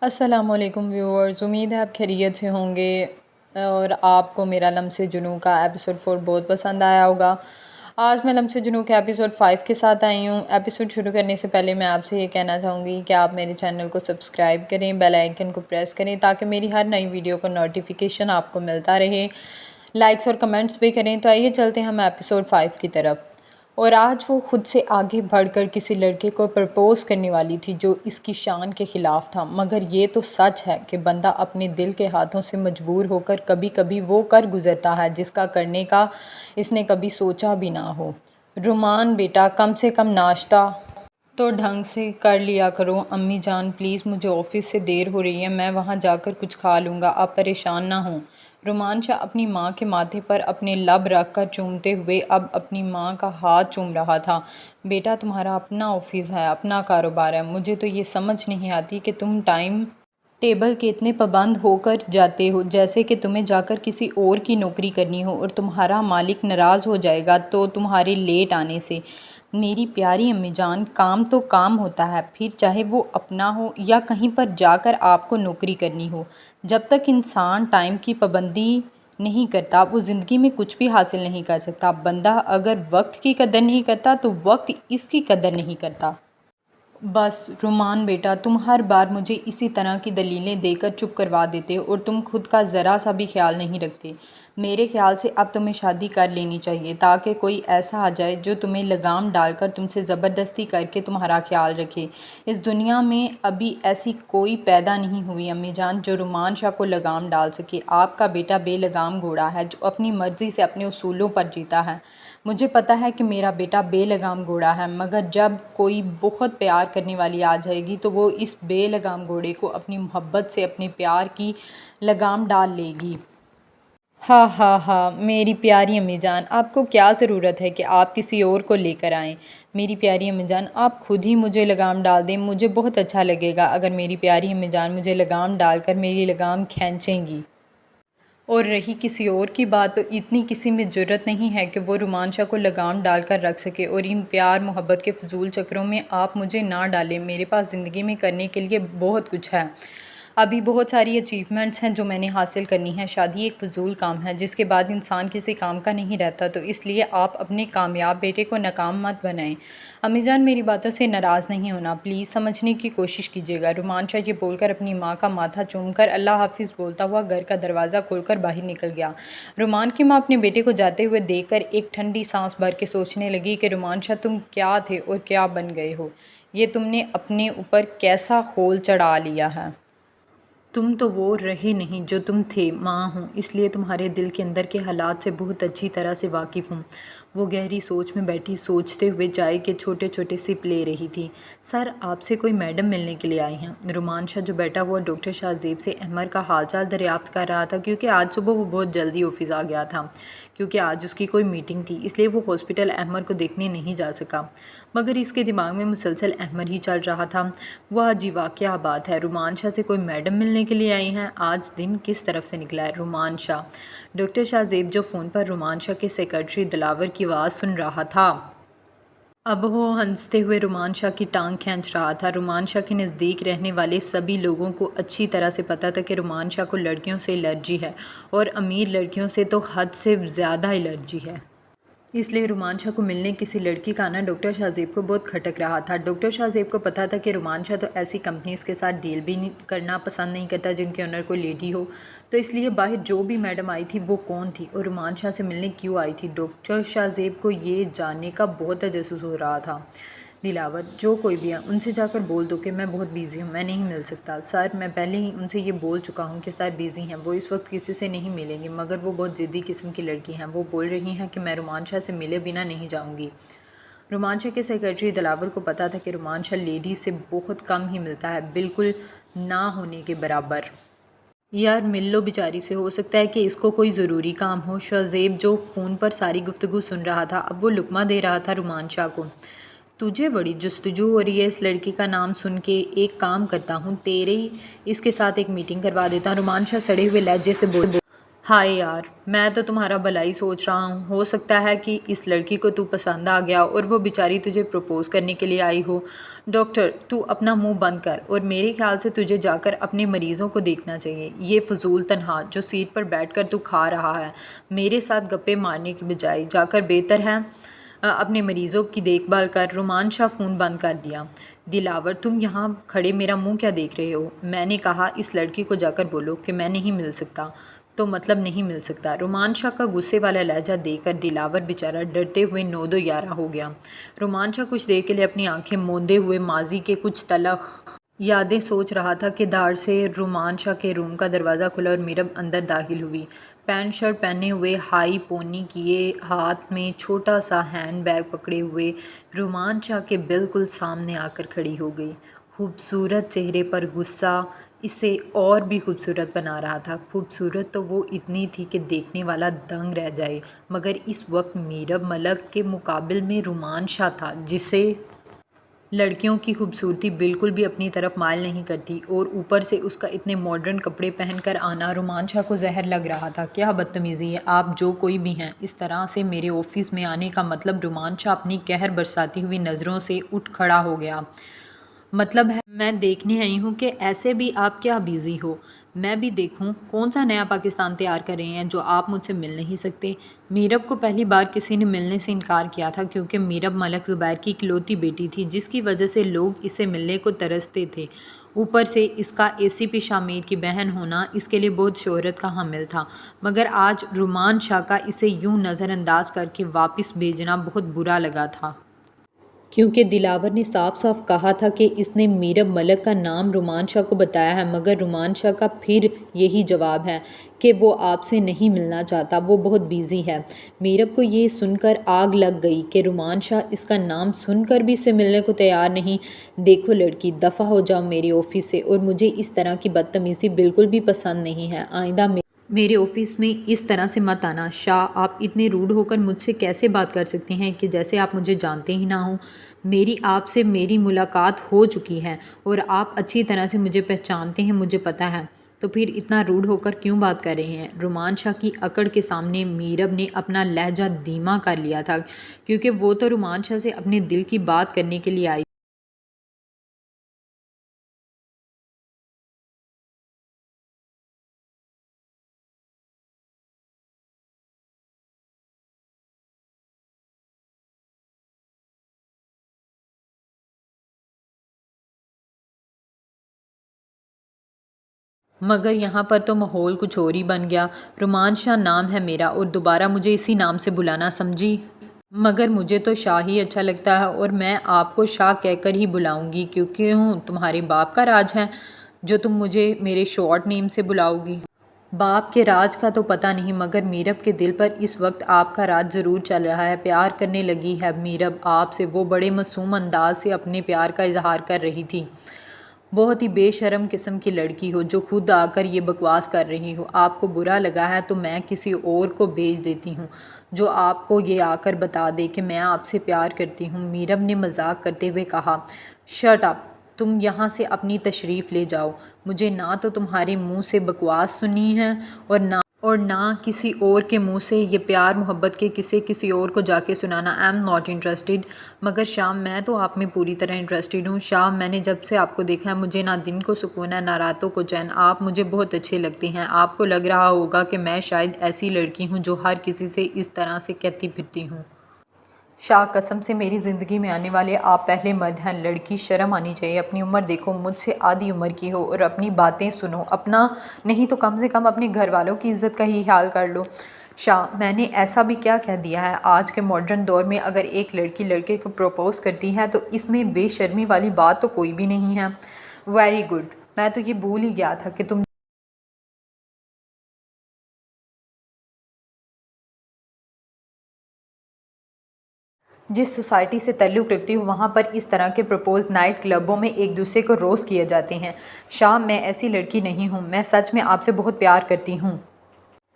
السلام علیکم ویورز، امید ہے آپ خیریت سے ہوں گے اور آپ کو میرا لمس جنوں کا ایپیسوڈ 4 بہت پسند آیا ہوگا۔ آج میں لمس جنوں کے ایپیسوڈ 5 کے ساتھ آئی ہوں۔ ایپیسوڈ شروع کرنے سے پہلے میں آپ سے یہ کہنا چاہوں گی کہ آپ میرے چینل کو سبسکرائب کریں، بیل آئیکن کو پریس کریں تاکہ میری ہر نئی ویڈیو کو نوٹیفیکیشن آپ کو ملتا رہے۔ لائکس اور کمنٹس بھی کریں۔ تو آئیے چلتے ہیں ہم ایپیسوڈ 5 کی طرف۔ اور آج وہ خود سے آگے بڑھ کر کسی لڑکے کو پرپوز کرنے والی تھی جو اس کی شان کے خلاف تھا، مگر یہ تو سچ ہے کہ بندہ اپنے دل کے ہاتھوں سے مجبور ہو کر کبھی کبھی وہ کر گزرتا ہے جس کا کرنے کا اس نے کبھی سوچا بھی نہ ہو۔ رومان بیٹا، کم سے کم ناشتہ تو ڈھنگ سے کر لیا کرو۔ امی جان پلیز، مجھے آفس سے دیر ہو رہی ہے، میں وہاں جا کر کچھ کھا لوں گا، آپ پریشان نہ ہوں۔ رومان شاہ اپنی ماں کے ماتھے پر اپنے لب رکھ کر چومتے ہوئے اب اپنی ماں کا ہاتھ چوم رہا تھا۔ بیٹا، تمہارا اپنا آفس ہے، اپنا کاروبار ہے، مجھے تو یہ سمجھ نہیں آتی کہ تم ٹائم ٹیبل کے اتنے پابند ہو کر جاتے ہو، جیسے کہ تمہیں جا کر کسی اور کی نوکری کرنی ہو اور تمہارا مالک ناراض ہو جائے گا تو تمہارے لیٹ آنے سے۔ میری پیاری امی جان، کام تو کام ہوتا ہے، پھر چاہے وہ اپنا ہو یا کہیں پر جا کر آپ کو نوکری کرنی ہو۔ جب تک انسان ٹائم کی پابندی نہیں کرتا وہ زندگی میں کچھ بھی حاصل نہیں کر سکتا۔ بندہ اگر وقت کی قدر نہیں کرتا تو وقت اس کی قدر نہیں کرتا۔ بس رومان بیٹا، تم ہر بار مجھے اسی طرح کی دلیلیں دے کر چپ کروا دیتے ہو اور تم خود کا ذرا سا بھی خیال نہیں رکھتے۔ میرے خیال سے اب تمہیں شادی کر لینی چاہیے تاکہ کوئی ایسا آ جائے جو تمہیں لگام ڈال کر تم سے زبردستی کر کے تمہارا خیال رکھے۔ اس دنیا میں ابھی ایسی کوئی پیدا نہیں ہوئی امی جان جو رومان شاہ کو لگام ڈال سکے۔ آپ کا بیٹا بے لگام گھوڑا ہے جو اپنی مرضی سے اپنے اصولوں پر جیتا ہے۔ مجھے پتہ ہے کہ میرا بیٹا بے لگام گھوڑا ہے، مگر جب کوئی بہت پیار کرنے والی آ جائے گی تو وہ اس بے لگام گھوڑے کو اپنی محبت سے اپنے پیار کی لگام ڈال لے گی۔ ہاں ہاں ہاں، میری پیاری امی جان، آپ کو کیا ضرورت ہے کہ آپ کسی اور کو لے کر آئیں؟ میری پیاری امی جان، آپ خود ہی مجھے لگام ڈال دیں، مجھے بہت اچھا لگے گا اگر میری پیاری امی جان مجھے لگام ڈال کر میری لگام کھینچیں گی۔ اور رہی کسی اور کی بات، تو اتنی کسی میں جرأت نہیں ہے کہ وہ رومان شاہ کو لگام ڈال کر رکھ سکے، اور ان پیار محبت کے فضول چکروں میں آپ مجھے نہ ڈالیں۔ میرے پاس زندگی میں کرنے کے لیے بہت کچھ ہے، ابھی بہت ساری اچیومنٹس ہیں جو میں نے حاصل کرنی ہیں۔ شادی ایک فضول کام ہے جس کے بعد انسان کسی کام کا نہیں رہتا، تو اس لیے آپ اپنے کامیاب بیٹے کو ناکام مت بنائیں۔ امی جان، میری باتوں سے ناراض نہیں ہونا، پلیز سمجھنے کی کوشش کیجیے گا۔ رومان شاہ یہ بول کر اپنی ماں کا ماتھا چوم کر اللہ حافظ بولتا ہوا گھر کا دروازہ کھول کر باہر نکل گیا۔ رومان کی ماں اپنے بیٹے کو جاتے ہوئے دیکھ کر ایک ٹھنڈی سانس بھر کے سوچنے لگی کہ رومان شاہ، تم کیا تھے اور کیا بن گئے ہو؟ یہ تم نے اپنے اوپر کیسا خول چڑھا لیا ہے؟ تم تو وہ رہے نہیں جو تم تھے۔ ماں ہوں، اس لیے تمہارے دل کے اندر کے حالات سے بہت اچھی طرح سے واقف ہوں۔ وہ گہری سوچ میں بیٹھی سوچتے ہوئے چائے کے چھوٹے چھوٹے سپ لے رہی تھی۔ سر، آپ سے کوئی میڈم ملنے کے لیے آئی ہیں۔ رومان شاہ جو بیٹھا ہوا ڈاکٹر شاہ زیب سے احمر کا حال چال دریافت کر رہا تھا، کیونکہ آج صبح وہ بہت جلدی آفس آ گیا تھا، کیونکہ آج اس کی کوئی میٹنگ تھی، اس لیے وہ ہاسپٹل احمر کو دیکھنے نہیں جا سکا، مگر اس کے دماغ میں مسلسل احمر ہی چل رہا تھا۔ واہ جی واہ، کیا بات ہے، رومان شاہ سے کوئی میڈم ملنے کے لیے آئی ہیں؟ آج دن کس طرف سے نکلا ہے؟ رومان شاہ، ڈاکٹر شاہ زیب جو فون پر رومان شاہ کے سیکرٹری دلاور کی آواز سن رہا تھا، اب وہ ہنستے ہوئے رومان شاہ کی ٹانگ کھینچ رہا تھا۔ رومان شاہ کے نزدیک رہنے والے سبھی لوگوں کو اچھی طرح سے پتہ تھا کہ رومان شاہ کو لڑکیوں سے الرجی ہے، اور امیر لڑکیوں سے تو حد سے زیادہ الرجی ہے۔ اس لیے رومان شاہ کو ملنے کسی لڑکی کا آنا ڈاکٹر شاہ زیب کو بہت کھٹک رہا تھا۔ ڈاکٹر شاہ زیب کو پتہ تھا کہ رومان شاہ تو ایسی کمپنیز کے ساتھ ڈیل بھی کرنا پسند نہیں کرتا جن کے اونر کوئی لیڈی ہو، تو اس لیے باہر جو بھی میڈم آئی تھی وہ کون تھی اور رومان شاہ سے ملنے کیوں آئی تھی۔ ڈاکٹر شاہ زیب کو یہ جاننے کا بہت تجسس ہو رہا تھا۔ دلاور، جو کوئی بھی ہے ان سے جا کر بول دو کہ میں بہت بیزی ہوں، میں نہیں مل سکتا۔ سر، میں پہلے ہی ان سے یہ بول چکا ہوں کہ سر بیزی ہیں، وہ اس وقت کسی سے نہیں ملیں گے، مگر وہ بہت ضدی قسم کی لڑکی ہیں، وہ بول رہی ہیں کہ میں رومان شاہ سے ملے بنا نہیں جاؤں گی۔ رومان شاہ کے سیکرٹری دلاور کو پتہ تھا کہ رومان شاہ لیڈیز سے بہت کم ہی ملتا ہے، بالکل نہ ہونے کے برابر۔ یار مل لو بیچاری سے، ہو سکتا ہے کہ اس کو کوئی ضروری کام ہو۔ شاہ زیب جو فون پر ساری گفتگو سن رہا تھا اب وہ لقمہ دے رہا تھا رومان شاہ کو۔ تجھے بڑی جستجو ہو رہی ہے اس لڑکی کا نام سن کے، ایک کام کرتا ہوں، تیرے اس کے ساتھ ایک میٹنگ کروا دیتا ہوں۔ رومان شاہ سڑے ہوئے لہجے سے بول ہائے یار، میں تو تمہارا بھلا سوچ رہا ہوں۔ ہو سکتا ہے کہ اس لڑکی کو تو پسند آ گیا اور وہ بیچاری تجھے پروپوز کرنے کے لیے آئی ہو۔ ڈاکٹر، تو اپنا منہ بند کر، اور میرے خیال سے تجھے جا کر اپنے مریضوں کو دیکھنا چاہیے۔ یہ فضول تنہا جو سیٹ پر بیٹھ کر تو کھا رہا ہے، میرے ساتھ گپے مارنے کی بجائے جا کر بہتر ہے اپنے مریضوں کی دیکھ بھال کر۔ رومان شاہ فون بند کر دیا۔ دلاور، تم یہاں کھڑے میرا منہ کیا دیکھ رہے ہو؟ میں نے کہا اس لڑکی کو جا کر بولو کہ میں نہیں مل سکتا۔ تو مطلب نہیں مل سکتا؟ رومان شاہ کا غصے والا لہجہ دیکھ کر دلاور بیچارہ ڈرتے ہوئے 9 دو 11 ہو گیا۔ رومان شاہ کچھ دیر کے لیے اپنی آنکھیں موندے ہوئے ماضی کے کچھ تلخ یادیں سوچ رہا تھا کہ دھاڑ سے رومان شاہ کے روم کا دروازہ کھلا اور میرب اندر داخل ہوئی۔ پینٹ شرٹ پہنے ہوئے، ہائی پونی کیے، ہاتھ میں چھوٹا سا ہینڈ بیگ پکڑے ہوئے رومان شاہ کے بالکل سامنے آ کر کھڑی ہو گئی۔ خوبصورت چہرے پر غصہ اسے اور بھی خوبصورت بنا رہا تھا۔ خوبصورت تو وہ اتنی تھی کہ دیکھنے والا دنگ رہ جائے، مگر اس وقت میرب ملک کے مقابل میں رومان شاہ تھا جسے لڑکیوں کی خوبصورتی بالکل بھی اپنی طرف مائل نہیں کرتی، اور اوپر سے اس کا اتنے ماڈرن کپڑے پہن کر آنا رومان شاہ کو زہر لگ رہا تھا۔ کیا بدتمیزی ہے! آپ جو کوئی بھی ہیں، اس طرح سے میرے آفس میں آنے کا مطلب؟ رومان شاہ اپنی قہر برساتی ہوئی نظروں سے اٹھ کھڑا ہو گیا۔ مطلب ہے میں دیکھنے آئی ہوں کہ ایسے بھی آپ کیا بیزی ہو؟ میں بھی دیکھوں کون سا نیا پاکستان تیار کر رہے ہیں جو آپ مجھ سے مل نہیں سکتے؟ میرب کو پہلی بار کسی نے ملنے سے انکار کیا تھا، کیونکہ میرب ملک زبیر کی اکلوتی بیٹی تھی، جس کی وجہ سے لوگ اسے ملنے کو ترستے تھے۔ اوپر سے اس کا ACP شامیر کی بہن ہونا اس کے لیے بہت شہرت کا حامل تھا، مگر آج رومان شاہ کا اسے یوں نظر انداز کر کے واپس بھیجنا بہت برا لگا تھا۔ کیونکہ دلاور نے صاف صاف کہا تھا کہ اس نے میرب ملک کا نام رومان شاہ کو بتایا ہے، مگر رومان شاہ کا پھر یہی جواب ہے کہ وہ آپ سے نہیں ملنا چاہتا، وہ بہت بیزی ہے۔ میرب کو یہ سن کر آگ لگ گئی کہ رومان شاہ اس کا نام سن کر بھی اس سے ملنے کو تیار نہیں۔ دیکھو لڑکی، دفع ہو جاؤ میرے آفس سے، اور مجھے اس طرح کی بدتمیزی بالکل بھی پسند نہیں ہے۔ آئندہ میرے آفس میں اس طرح سے مت آنا۔ شاہ، آپ اتنے روڈ ہو کر مجھ سے کیسے بات کر سکتے ہیں کہ جیسے آپ مجھے جانتے ہی نہ ہوں؟ آپ سے میری ملاقات ہو چکی ہے اور آپ اچھی طرح سے مجھے پہچانتے ہیں، مجھے پتہ ہے، تو پھر اتنا روڈ ہو کر کیوں بات کر رہے ہیں؟ رومان شاہ کی اکڑ کے سامنے میرب نے اپنا لہجہ دھیما کر لیا تھا، کیونکہ وہ تو رومان شاہ سے اپنے دل کی بات کرنے کے لیے آئی۔ مگر یہاں پر تو ماحول کچھ اور ہی بن گیا۔ رومان شاہ نام ہے میرا، اور دوبارہ مجھے اسی نام سے بلانا، سمجھی؟ مگر مجھے تو شاہ ہی اچھا لگتا ہے، اور میں آپ کو شاہ کہہ کر ہی بلاؤں گی، کیونکہ تمہارے باپ کا راج ہے جو تم مجھے میرے شارٹ نیم سے بلاؤ گی۔ باپ کے راج کا تو پتہ نہیں، مگر میرب کے دل پر اس وقت آپ کا راج ضرور چل رہا ہے۔ پیار کرنے لگی ہے میرب آپ سے، وہ بڑے معصوم انداز سے اپنے پیار کا اظہار کر رہی تھی۔ بہت ہی بے شرم قسم کی لڑکی ہو جو خود آ کر یہ بکواس کر رہی ہو۔ آپ کو برا لگا ہے تو میں کسی اور کو بھیج دیتی ہوں جو آپ کو یہ آ کر بتا دے کہ میں آپ سے پیار کرتی ہوں۔ میرب نے مذاق کرتے ہوئے کہا، شٹ اپ، تم یہاں سے اپنی تشریف لے جاؤ۔ مجھے نہ تو تمہارے منہ سے بکواس سنی ہے، اور نہ کسی اور کے منہ سے یہ پیار محبت کے قصے کسی اور کو جا کے سنانا۔ I am not interested. مگر شاہ، میں تو آپ میں پوری طرح انٹرسٹڈ ہوں۔ شاہ، میں نے جب سے آپ کو دیکھا ہے مجھے نہ دن کو سکون ہے نہ راتوں کو چین۔ آپ مجھے بہت اچھے لگتے ہیں۔ آپ کو لگ رہا ہوگا کہ میں شاید ایسی لڑکی ہوں جو ہر کسی سے اس طرح سے کہتی پھرتی ہوں۔ شاہ، قسم سے میری زندگی میں آنے والے آپ پہلے مرد ہیں۔ لڑکی، شرم آنی چاہیے، اپنی عمر دیکھو، مجھ سے آدھی عمر کی ہو، اور اپنی باتیں سنو، اپنا نہیں تو کم سے کم اپنے گھر والوں کی عزت کا ہی خیال کر لو۔ شاہ، میں نے ایسا بھی کیا کہہ دیا ہے؟ آج کے ماڈرن دور میں اگر ایک لڑکی لڑکے کو پروپوز کرتی ہے تو اس میں بے شرمی والی بات تو کوئی بھی نہیں ہے۔ ویری گڈ، میں تو یہ بھول ہی گیا تھا کہ تم جس سوسائٹی سے تعلق رکھتی ہوں وہاں پر اس طرح کے پروپوز نائٹ کلبوں میں ایک دوسرے کو روز کیے جاتے ہیں۔ شاہ، میں ایسی لڑکی نہیں ہوں، میں سچ میں آپ سے بہت پیار کرتی ہوں۔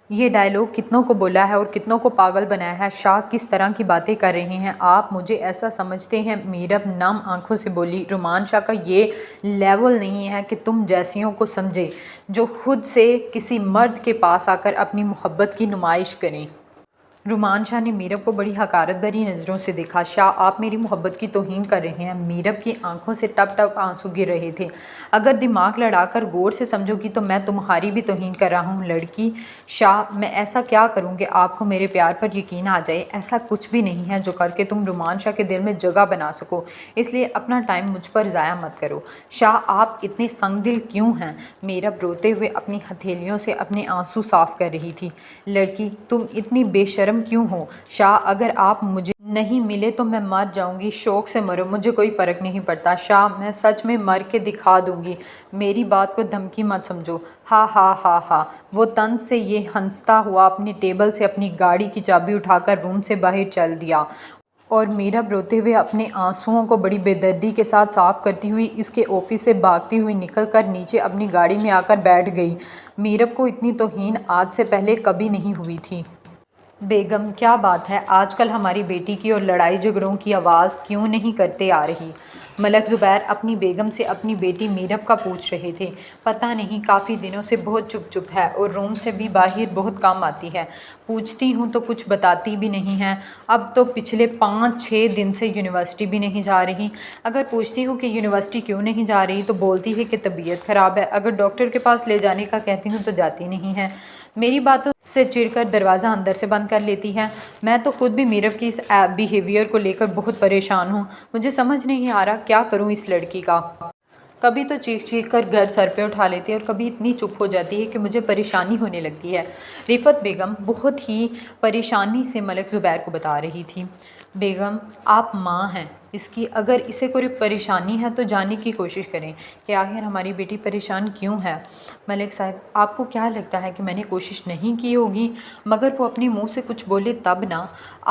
یہ ڈائلاگ کتنوں کو بولا ہے اور کتنوں کو پاگل بنایا ہے، شاہ کس طرح کی باتیں کر رہے ہیں آپ مجھے ایسا سمجھتے ہیں؟ میرب نم آنکھوں سے بولی، رومان شاہ کا یہ لیول نہیں ہے کہ تم جیسیوں کو سمجھے جو خود سے کسی مرد کے پاس آ کر اپنی محبت کی نمائش کریں۔ رومان شاہ نے میرب کو بڑی حقارت بھری نظروں سے دیکھا۔ شاہ آپ میری محبت کی توہین کر رہے ہیں۔ میرب کی آنکھوں سے ٹپ ٹپ آنسو گر رہے تھے۔ اگر دماغ لڑا کر غور سے سمجھو گی تو میں تمہاری بھی توہین کر رہا ہوں لڑکی۔ شاہ میں ایسا کیا کروں کہ آپ کو میرے پیار پر یقین آ جائے؟ ایسا کچھ بھی نہیں ہے جو کر کے تم رومان شاہ کے دل میں جگہ بنا سکو، اس لیے اپنا ٹائم مجھ پر ضائع مت کرو۔ شاہ آپ اتنے سنگ دل کیوں ہیں؟ میرب روتے ہوئے اپنی ہتھیلیوں سے اپنے آنسو صاف کر رہی تھی۔ لڑکی تم اتنی بے شرم کیوں ہو؟ شاہ اگر آپ مجھے نہیں ملے تو میں مر جاؤں گی، شوق سے مرو، مجھے کوئی فرق نہیں پڑتا۔ شاہ میں سچ میں مر کے دکھا دوں گی، میری بات کو دھمکی مت سمجھو۔ ہا ہا ہا ہا، وہ طنز سے یہ ہنستا ہوا اپنی ٹیبل سے اپنی گاڑی کی چابی اٹھا کر روم سے باہر چل دیا اور میرب روتے ہوئے اپنے آنسوؤں کو بڑی بے دردی کے ساتھ صاف کرتی ہوئی اس کے آفس سے بھاگتی ہوئی نکل کر نیچے اپنی گاڑی میں آ کر بیٹھ گئی۔ میرب کو اتنی توہین آج سے پہلے کبھی نہیں ہوئی تھی۔ بیگم کیا بات ہے، آج کل ہماری بیٹی کی اور لڑائی جھگڑوں کی آواز کیوں نہیں کرتے آ رہی؟ ملک زبیر اپنی بیگم سے اپنی بیٹی میرب کا پوچھ رہے تھے۔ پتہ نہیں، کافی دنوں سے بہت چپ چپ ہے اور روم سے بھی باہر بہت کم آتی ہے۔ پوچھتی ہوں تو کچھ بتاتی بھی نہیں ہے۔ اب تو پچھلے 5-6 دن سے یونیورسٹی بھی نہیں جا رہی۔ اگر پوچھتی ہوں کہ یونیورسٹی کیوں نہیں جا رہی تو بولتی ہے کہ طبیعت خراب ہے۔ اگر ڈاکٹر کے پاس لے جانے کا کہتی ہوں تو جاتی نہیں ہے۔ میری باتوں سے چڑ کر دروازہ اندر سے بند کر لیتی ہے۔ میں تو خود بھی میرب کی اس بیہیویئر کو لے کر بہت پریشان ہوں۔ مجھے سمجھ نہیں آ رہا کیا کروں اس لڑکی کا۔ کبھی تو چیخ چیخ کر گھر سر پہ اٹھا لیتی ہے اور کبھی اتنی چپ ہو جاتی ہے کہ مجھے پریشانی ہونے لگتی ہے۔ رفعت بیگم بہت ہی پریشانی سے ملک زبیر کو بتا رہی تھی۔ بیگم آپ ماں ہیں اس کی، اگر اسے کوئی پریشانی ہے تو جاننے کی کوشش کریں کہ آخر ہماری بیٹی پریشان کیوں ہے۔ ملک صاحب آپ کو کیا لگتا ہے کہ میں نے کوشش نہیں کی ہوگی؟ مگر وہ اپنے منہ سے کچھ بولے تب نا۔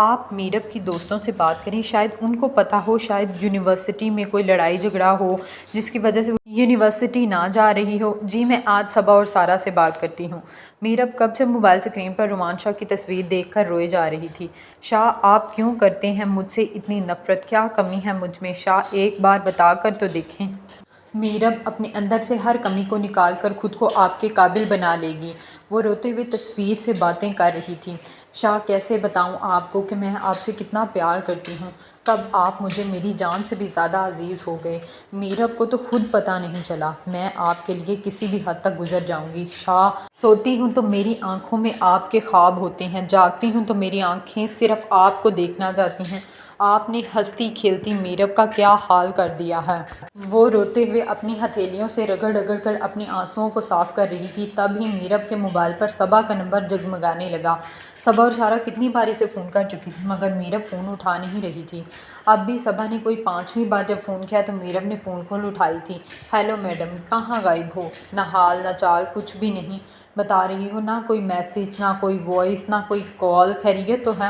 آپ میرب کی دوستوں سے بات کریں، شاید ان کو پتہ ہو، شاید یونیورسٹی میں کوئی لڑائی جھگڑا ہو جس کی وجہ سے وہ یونیورسٹی نہ جا رہی ہو۔ جی میں آج صبا اور سارا سے بات کرتی ہوں۔ میرب کب سے موبائل اسکرین پر رومان شاہ کی تصویر دیکھ کر روئے جا رہی تھی۔ شاہ آپ کیوں کرتے ہیں مجھ سے اتنی نفرت؟ کیا کمی ہے مجھ میں؟ شاہ ایک بار بتا کر تو دیکھیں۔ میرب اپنے اندر سے ہر کمی کو نکال کر خود کو آپ کے قابل بنا لے گی۔ وہ روتے ہوئے تصویر سے باتیں کر رہی تھی۔ شاہ کیسے بتاؤں آپ کو کہ میں آپ سے کتنا پیار کرتی ہوں؟ کب آپ مجھے میری جان سے بھی زیادہ عزیز ہو گئے۔ میرب کو تو خود پتہ نہیں چلا۔ میں آپ کے لیے کسی بھی حد تک گزر جاؤں گی۔ شاہ سوتی ہوں تو میری آنکھوں میں آپ کے خواب ہوتے ہیں، جاگتی ہوں تو میری آنکھیں صرف آپ کو دیکھنا چاہتی ہیں۔ آپ نے ہنستی کھیلتی میرب کا کیا حال کر دیا ہے۔ وہ روتے ہوئے اپنی ہتھیلیوں سے رگڑ رگڑ کر اپنے آنسوؤں کو صاف کر رہی تھی۔ تب ہی میرب کے موبائل پر صبا کا نمبر جگمگانے لگا۔ صبا اور سارا کتنی بار اسے فون کر چکی تھی مگر میرب فون اٹھا نہیں رہی تھی۔ اب بھی صبا نے کوئی 5ویں بار جب فون کیا تو میرب نے فون کال اٹھائی تھی۔ ہیلو میڈم، کہاں غائب ہو؟ نہ حال نہ چال کچھ بھی نہیں بتا رہی ہو، نہ کوئی میسج، نہ کوئی وائس، نہ کوئی کال۔ خیریت تو ہے؟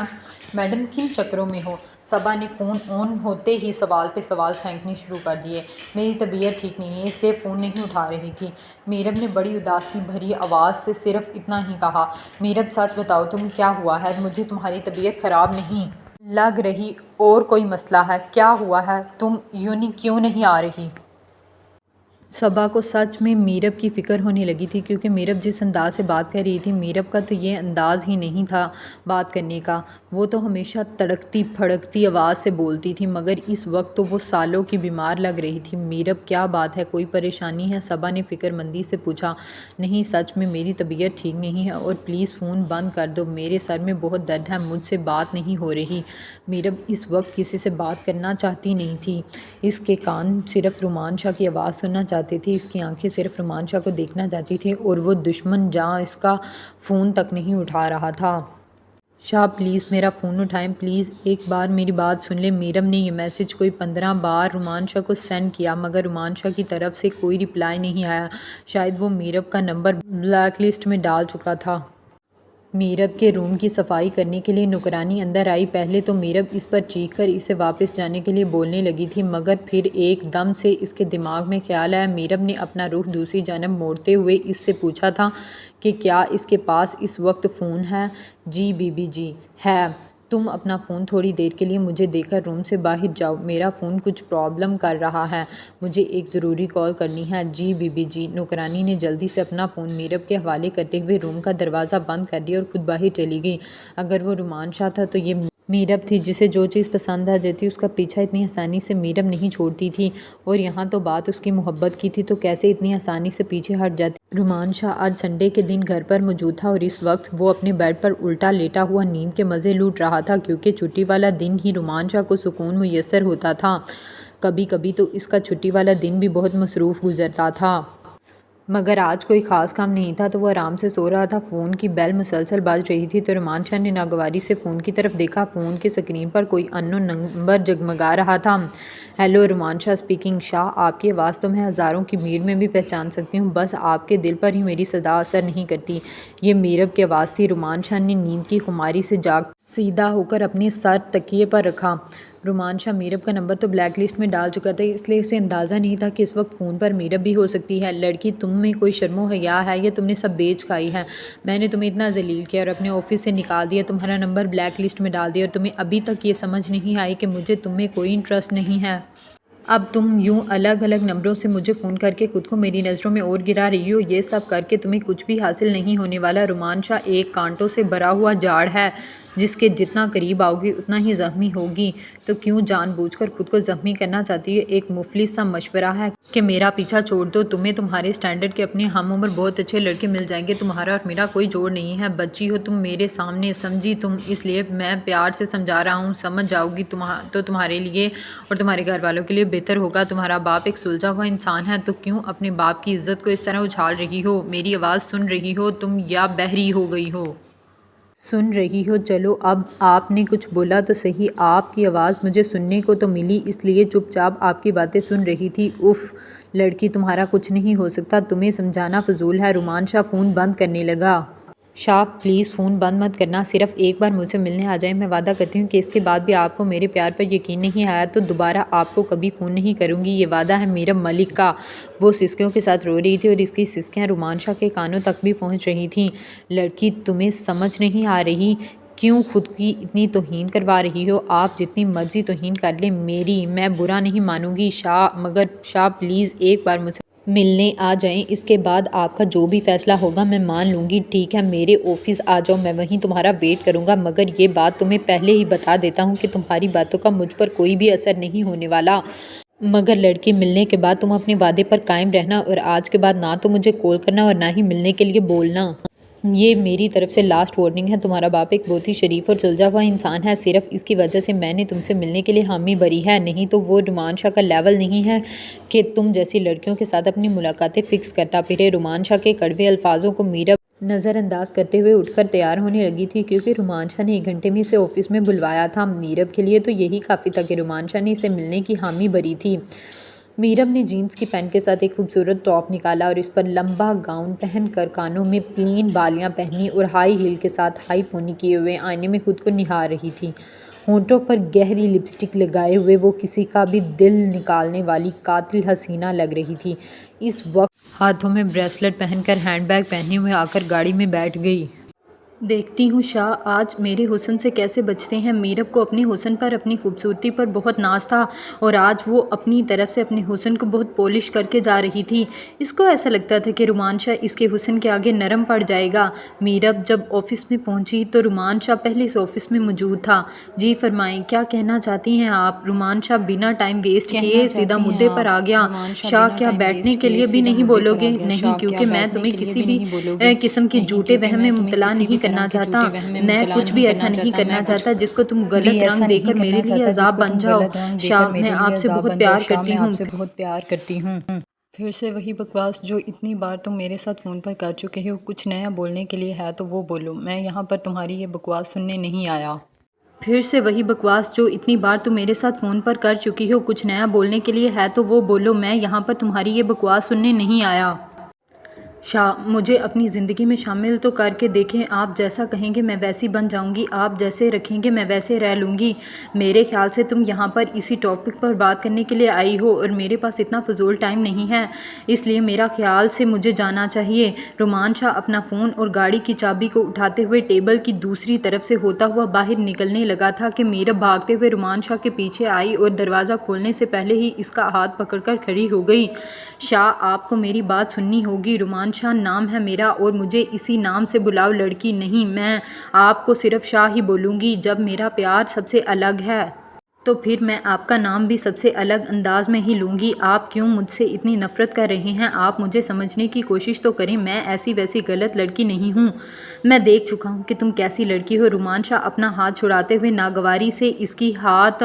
میڈم کن چکروں میں ہو؟ صبا نے فون آن ہوتے ہی سوال پہ سوال پھینکنے شروع کر دیے۔ میری طبیعت ٹھیک نہیں ہے اس لیے فون نہیں اٹھا رہی تھی۔ میرب نے بڑی اداسی بھری آواز سے صرف اتنا ہی کہا۔ میرب سچ بتاؤ تمہیں کیا ہوا ہے؟ مجھے تمہاری طبیعت خراب نہیں لگ رہی، اور کوئی مسئلہ ہے؟ کیا ہوا ہے؟ تم یونی کیوں نہیں آ رہی؟ صبا کو سچ میں میرب کی فکر ہونے لگی تھی کیونکہ میرب جس انداز سے بات کر رہی تھی، میرب کا تو یہ انداز ہی نہیں تھا بات کرنے کا۔ وہ تو ہمیشہ تڑکتی پھڑکتی آواز سے بولتی تھی مگر اس وقت تو وہ سالوں کی بیمار لگ رہی تھی۔ میرب کیا بات ہے، کوئی پریشانی ہے؟ صبا نے فکر مندی سے پوچھا۔ نہیں سچ میں میری طبیعت ٹھیک نہیں ہے اور پلیز فون بند کر دو، میرے سر میں بہت درد ہے، مجھ سے بات نہیں ہو رہی۔ میرب اس وقت کسی سے بات کرنا چاہتی نہیں تھی۔ اس کے کان صرف رومان شاہ کی آواز سننا چاہتے تھے، اس کی آنکھیں صرف رومان شاہ کو دیکھنا چاہتی تھیں اور وہ دشمن جہاں اس کا فون تک نہیں اٹھا رہا تھا۔ شاہ پلیز میرا فون اٹھائیں، پلیز ایک بار میری بات سن لیں۔ میرب نے یہ میسج کوئی 15 بار رومان شاہ کو سینڈ کیا مگر رومان شاہ کی طرف سے کوئی رپلائی نہیں آیا۔ شاید وہ میرب کا نمبر بلیک لسٹ میں ڈال چکا تھا۔ میرب کے روم کی صفائی کرنے کے لیے نوکرانی اندر آئی۔ پہلے تو میرب اس پر چیخ کر اسے واپس جانے کے لیے بولنے لگی تھی، مگر پھر ایک دم سے اس کے دماغ میں خیال آیا۔ میرب نے اپنا رخ دوسری جانب موڑتے ہوئے اس سے پوچھا تھا کہ کیا اس کے پاس اس وقت فون ہے؟ جی بی بی جی ہے۔ تم اپنا فون تھوڑی دیر کے لیے مجھے دے کر روم سے باہر جاؤ، میرا فون کچھ پرابلم کر رہا ہے، مجھے ایک ضروری کال کرنی ہے۔ جی بی بی جی۔ نوکرانی نے جلدی سے اپنا فون میرب کے حوالے کرتے ہوئے روم کا دروازہ بند کر دیا اور خود باہر چلی گئی۔ اگر وہ رومان شاہ تھا تو یہ میرب تھی، جسے جو چیز پسند آ جاتی اس کا پیچھا اتنی آسانی سے میرب نہیں چھوڑتی تھی، اور یہاں تو بات اس کی محبت کی تھی تو کیسے اتنی آسانی سے پیچھے ہٹ جاتی۔ رومان شاہ آج سنڈے کے دن گھر پر موجود تھا اور اس وقت وہ اپنے بیڈ پر الٹا لیٹا ہوا نیند کے مزے لوٹ رہا تھا، کیونکہ چھٹی والا دن ہی رومان شاہ کو سکون میسر ہوتا تھا۔ کبھی کبھی تو اس کا چھٹی والا دن بھی بہت مصروف گزرتا تھا، مگر آج کوئی خاص کام نہیں تھا تو وہ آرام سے سو رہا تھا۔ فون کی بیل مسلسل بج رہی تھی تو رومان شاہ نے ناگواری سے فون کی طرف دیکھا۔ فون کی اسکرین پر کوئی ان نون نمبر جگمگا رہا تھا۔ ہیلو، رومان شاہ اسپیکنگ۔ شاہ، آپ کی آواز تو میں ہزاروں کی بھیڑ میں بھی پہچان سکتی ہوں، بس آپ کے دل پر ہی میری صدا اثر نہیں کرتی۔ یہ میرب کی آواز تھی۔ رومان شاہ نے نیند کی خماری سے جاگ سیدھا ہو کر اپنے سر تکیے پر رکھا۔ رومان شاہ میرب کا نمبر تو بلیک لسٹ میں ڈال چکا تھا، اس لیے اسے اندازہ نہیں تھا کہ اس وقت فون پر میرب بھی ہو سکتی ہے۔ لڑکی، تم میں کوئی شرم و حیا ہے یا تم نے سب بیچ کھائی ہے؟ میں نے تمہیں اتنا ذلیل کیا اور اپنے آفس سے نکال دیا، تمہارا نمبر بلیک لسٹ میں ڈال دیا، اور تمہیں ابھی تک یہ سمجھ نہیں آئی کہ مجھے تم میں کوئی انٹرسٹ نہیں ہے۔ اب تم یوں الگ الگ نمبروں سے مجھے فون کر کے خود کو میری نظروں میں اور گرا رہی ہو، یہ سب کر کے تمہیں کچھ بھی حاصل نہیں ہونے والا۔ رومان شاہ ایک کانٹوں سے بھرا ہوا جھاڑ ہے، جس کے جتنا قریب آؤ گی اتنا ہی زخمی ہوگی، تو کیوں جان بوجھ کر خود کو زخمی کرنا چاہتی ہے؟ ایک مفلس سا مشورہ ہے کہ میرا پیچھا چھوڑ دو، تمہیں تمہارے اسٹینڈرڈ کے اپنے ہم عمر بہت اچھے لڑکے مل جائیں گے، تمہارا اور میرا کوئی جوڑ نہیں ہے۔ بچی ہو تم میرے سامنے، سمجھی تم؟ اس لیے میں پیار سے سمجھا رہا ہوں، سمجھ جاؤ گی تو تمہارے لیے اور تمہارے گھر والوں کے لیے بہتر ہوگا۔ تمہارا باپ ایک سلجھا ہوا انسان ہے، تو کیوں اپنے باپ کی عزت کو اس طرح اچھال رہی ہو؟ میری آواز سن رہی ہو تم یا بہری ہو گئی ہو؟ سن رہی ہو؟ چلو اب آپ نے کچھ بولا تو صحیح، آپ کی آواز مجھے سننے کو تو ملی، اس لیے چپ چاپ آپ کی باتیں سن رہی تھی۔ اف لڑکی، تمہارا کچھ نہیں ہو سکتا، تمہیں سمجھانا فضول ہے۔ رومان شاہ فون بند کرنے لگا۔ شاہ پلیز فون بند مت کرنا، صرف ایک بار مجھ سے ملنے آ جائیں، میں وعدہ کرتی ہوں کہ اس کے بعد بھی آپ کو میرے پیار پر یقین نہیں آیا تو دوبارہ آپ کو کبھی فون نہیں کروں گی، یہ وعدہ ہے میرب ملک کا۔ وہ سسکیوں کے ساتھ رو رہی تھی اور اس کی سسکیاں رومان شاہ کے کانوں تک بھی پہنچ رہی تھیں۔ لڑکی، تمہیں سمجھ نہیں آ رہی؟ کیوں خود کی اتنی توہین کروا رہی ہو؟ آپ جتنی مرضی توہین کر لیں میری، میں برا نہیں مانوں گی شاہ، مگر شاہ پلیز ایک بار مجھ سے ملنے آ جائیں، اس کے بعد آپ کا جو بھی فیصلہ ہوگا میں مان لوں گی۔ ٹھیک ہے، میرے آفس آ جاؤ، میں وہیں تمہارا ویٹ کروں گا، مگر یہ بات تمہیں پہلے ہی بتا دیتا ہوں کہ تمہاری باتوں کا مجھ پر کوئی بھی اثر نہیں ہونے والا۔ مگر لڑکی، ملنے کے بعد تم اپنے وعدے پر قائم رہنا، اور آج کے بعد نہ تو مجھے کال کرنا اور نہ ہی ملنے کے لیے بولنا۔ یہ میری طرف سے لاسٹ وارننگ ہے۔ تمہارا باپ ایک بہت ہی شریف اور سلجھا ہوا انسان ہے، صرف اس کی وجہ سے میں نے تم سے ملنے کے لیے حامی بھری ہے، نہیں تو وہ رومان شاہ کا لیول نہیں ہے کہ تم جیسی لڑکیوں کے ساتھ اپنی ملاقاتیں فکس کرتا پھرے۔ رومان شاہ کے کڑوے الفاظوں کو میرب نظر انداز کرتے ہوئے اٹھ کر تیار ہونے لگی تھی، کیونکہ رومان شاہ نے 1 گھنٹے میں اسے آفس میں بلوایا تھا۔ میرب کے لیے تو یہی کافی تھا کہ رومان شاہ نے اسے ملنے کی حامی بھری تھی۔ میرب نے جینس کی پینٹ کے ساتھ ایک خوبصورت ٹاپ نکالا اور اس پر لمبا گاؤن پہن کر کانوں میں پلین بالیاں پہنی اور ہائی ہیل کے ساتھ ہائی پونی کیے ہوئے آئینے میں خود کو نہار رہی تھی۔ ہونٹوں پر گہری لپسٹک لگائے ہوئے وہ کسی کا بھی دل نکالنے والی قاتل حسینہ لگ رہی تھی۔ اس وقت ہاتھوں میں بریسلٹ پہن کر ہینڈ بیگ پہنے ہوئے آ کر گاڑی میں بیٹھ گئی۔ دیکھتی ہوں شاہ آج میرے حسن سے کیسے بچتے ہیں۔ میرب کو اپنے حسن پر، اپنی خوبصورتی پر بہت ناز تھا، اور آج وہ اپنی طرف سے اپنے حسن کو بہت پولش کر کے جا رہی تھی۔ اس کو ایسا لگتا تھا کہ رومان شاہ اس کے حسن کے آگے نرم پڑ جائے گا۔ میرب جب آفس میں پہنچی تو رومان شاہ پہلے سے آفس میں موجود تھا۔ جی فرمائیں، کیا کہنا چاہتی ہیں آپ؟ رومان شاہ بنا ٹائم ویسٹ کیے سیدھا مدعے پر آ گیا۔ شاہ، کیا بیٹھنے کے لیے بھی نہیں بولو گے؟ نہیں، کیونکہ میں تمہیں کسی بھی قسم کے جھوٹے وہم میں مبتلا نہیں کرنا چاہتا، میں کچھ بھی ایسا نہیں کرنا چاہتا جس کو تم غلط رنگ دے کر میرے لیے عذاب بن جاؤ۔ شاہ، میں آپ سے بہت پیار کرتی ہوں۔ پھر سے وہی بکواس جو اتنی بار تم میرے ساتھ فون پر کر چکے ہو، کچھ نیا بولنے کے لیے ہے تو وہ بولو، میں یہاں پر تمہاری یہ بکواس سننے نہیں آیا۔ پھر سے وہی بکواس جو اتنی بار تم میرے ساتھ فون پر کر چکی ہو، کچھ نیا بولنے کے لیے ہے تو وہ بولو، میں یہاں پر تمہاری یہ بکواس سننے نہیں آیا۔ شاہ مجھے اپنی زندگی میں شامل تو کر کے دیکھیں، آپ جیسا کہیں گے میں ویسی بن جاؤں گی، آپ جیسے رکھیں گے میں ویسے رہ لوں گی۔ میرے خیال سے تم یہاں پر اسی ٹاپک پر بات کرنے کے لیے آئی ہو اور میرے پاس اتنا فضول ٹائم نہیں ہے، اس لیے میرا خیال سے مجھے جانا چاہیے۔ رومان شاہ اپنا فون اور گاڑی کی چابی کو اٹھاتے ہوئے ٹیبل کی دوسری طرف سے ہوتا ہوا باہر نکلنے لگا تھا کہ میرب بھاگتے ہوئے رومان شاہ کے پیچھے آئی اور دروازہ کھولنے سے پہلے ہی اس کا ہاتھ پکڑ کر کھڑی ہو گئی۔ شاہ آپ کو میری بات سننی ہوگی، رومان شاہ نام ہے میرا اور مجھے اسی نام سے بلاؤ، لڑکی نہیں۔ میں آپ کو صرف شاہ ہی بولوں گی۔ جب میرا پیار سب سے الگ ہے تو پھر میں آپ کا نام بھی سب سے الگ انداز میں ہی لوں گی۔ آپ کیوں مجھ سے اتنی نفرت کر رہے ہیں؟ آپ مجھے سمجھنے کی کوشش تو کریں، میں ایسی ویسی غلط لڑکی نہیں ہوں۔ میں دیکھ چکا ہوں کہ تم کیسی لڑکی ہو۔ رومان شاہ اپنا ہاتھ چھڑاتے ہوئے ناگواری سے اس کی ہاتھ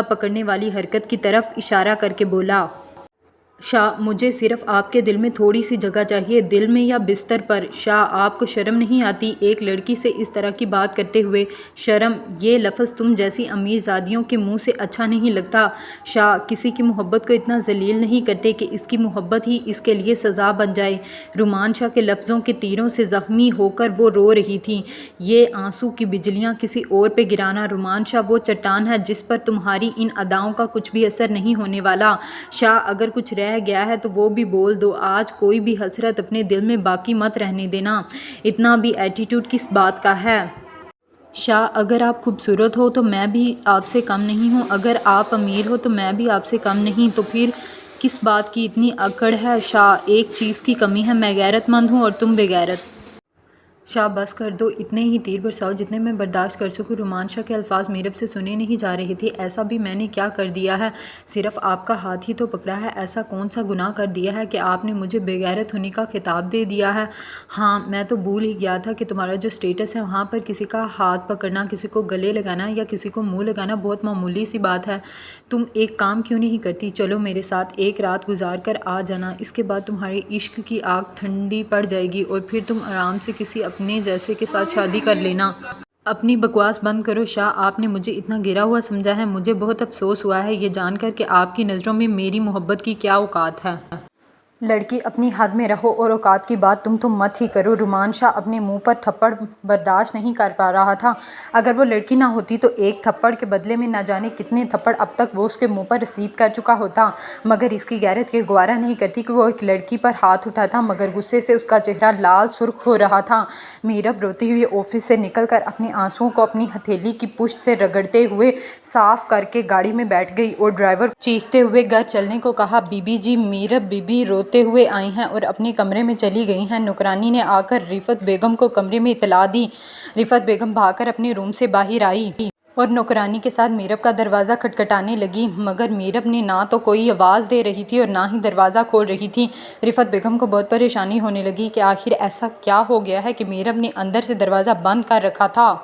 پکڑنے والی حرکت کی طرف اشارہ کر کے بولا۔ شاہ مجھے صرف آپ کے دل میں تھوڑی سی جگہ چاہیے، دل میں یا بستر پر۔ شاہ آپ کو شرم نہیں آتی ایک لڑکی سے اس طرح کی بات کرتے ہوئے؟ شرم، یہ لفظ تم جیسی امیر زادیوں کے منہ سے اچھا نہیں لگتا۔ شاہ کسی کی محبت کو اتنا ذلیل نہیں کرتے کہ اس کی محبت ہی اس کے لیے سزا بن جائے۔ رومان شاہ کے لفظوں کے تیروں سے زخمی ہو کر وہ رو رہی تھی۔ یہ آنسو کی بجلیاں کسی اور پہ گرانا۔ رومان شاہ وہ چٹان ہے جس پر تمہاری ان اداؤں کا کچھ بھی اثر نہیں ہونے والا۔ شاہ اگر کچھ رہ گیا ہے تو وہ بھی بول دو، آج کوئی بھی حسرت اپنے دل میں باقی مت رہنے دینا۔ اتنا بھی ایٹیٹیوڈ کس بات کا ہے؟ شاہ اگر آپ خوبصورت ہو تو میں بھی آپ سے کم نہیں ہوں، اگر آپ امیر ہو تو میں بھی آپ سے کم نہیں، تو پھر کس بات کی اتنی اکڑ ہے؟ شاہ ایک چیز کی کمی ہے، میں غیرت مند ہوں اور تم بے غیرت۔ شاہ بس کر دو، اتنے ہی تیر برساؤ جتنے میں برداشت کر سکوں۔ رومان شاہ کے الفاظ میرب سے سنے نہیں جا رہے تھے۔ ایسا بھی میں نے کیا کر دیا ہے؟ صرف آپ کا ہاتھ ہی تو پکڑا ہے، ایسا کون سا گناہ کر دیا ہے کہ آپ نے مجھے بے غیرت ہونے کا خطاب دے دیا ہے؟ ہاں میں تو بھول ہی گیا تھا کہ تمہارا جو اسٹیٹس ہے وہاں پر کسی کا ہاتھ پکڑنا، کسی کو گلے لگانا یا کسی کو منہ لگانا بہت معمولی سی بات ہے۔ تم ایک کام کیوں نہیں کرتی؟ چلو میرے ساتھ ایک رات گزار کر آ جانا، اس کے بعد تمہارے عشق کی آگ ٹھنڈی پڑ جائے گی اور پھر تم آرام سے کسی اپنے جیسے کے ساتھ شادی کر لینا۔ اپنی بکواس بند کرو شاہ، آپ نے مجھے اتنا گرا ہوا سمجھا ہے؟ مجھے بہت افسوس ہوا ہے یہ جان کر کہ آپ کی نظروں میں میری محبت کی کیا اوقات ہے۔ لڑکی اپنی حد میں رہو اور اوقات کی بات تم مت ہی کرو۔ رومان شاہ اپنے منہ پر تھپڑ برداشت نہیں کر پا رہا تھا۔ اگر وہ لڑکی نہ ہوتی تو ایک تھپڑ کے بدلے میں نہ جانے کتنے تھپڑ اب تک وہ اس کے منہ پر رسید کر چکا ہوتا، مگر اس کی غیرت یہ گوارا نہیں کرتی کہ وہ ایک لڑکی پر ہاتھ اٹھاتا، مگر غصے سے اس کا چہرہ لال سرخ ہو رہا تھا۔ میرب روتی ہوئی آفس سے نکل کر اپنے آنسوؤں کو اپنی ہتھیلی کی پشت سے رگڑتے ہوئے صاف کر کے گاڑی میں بیٹھ گئی اور ڈرائیور کو چیختے ہوئے گھر چلنے کو کہا۔ بی بی جی، میرب بی بی روتے ہوئے آئی ہیں اور اپنے کمرے میں چلی گئی ہیں۔ نوکرانی نے آ کر رفعت بیگم کو کمرے میں اطلاع دی۔ رفعت بیگم بھاگ کر اپنے روم سے باہر آئی اور نوکرانی کے ساتھ میرب کا دروازہ کھٹکھٹانے لگی، مگر میرب نے نہ تو کوئی آواز دے رہی تھی اور نہ ہی دروازہ کھول رہی تھی۔ رفعت بیگم کو بہت پریشانی ہونے لگی کہ آخر ایسا کیا ہو گیا ہے کہ میرب نے اندر سے دروازہ بند کر رکھا تھا۔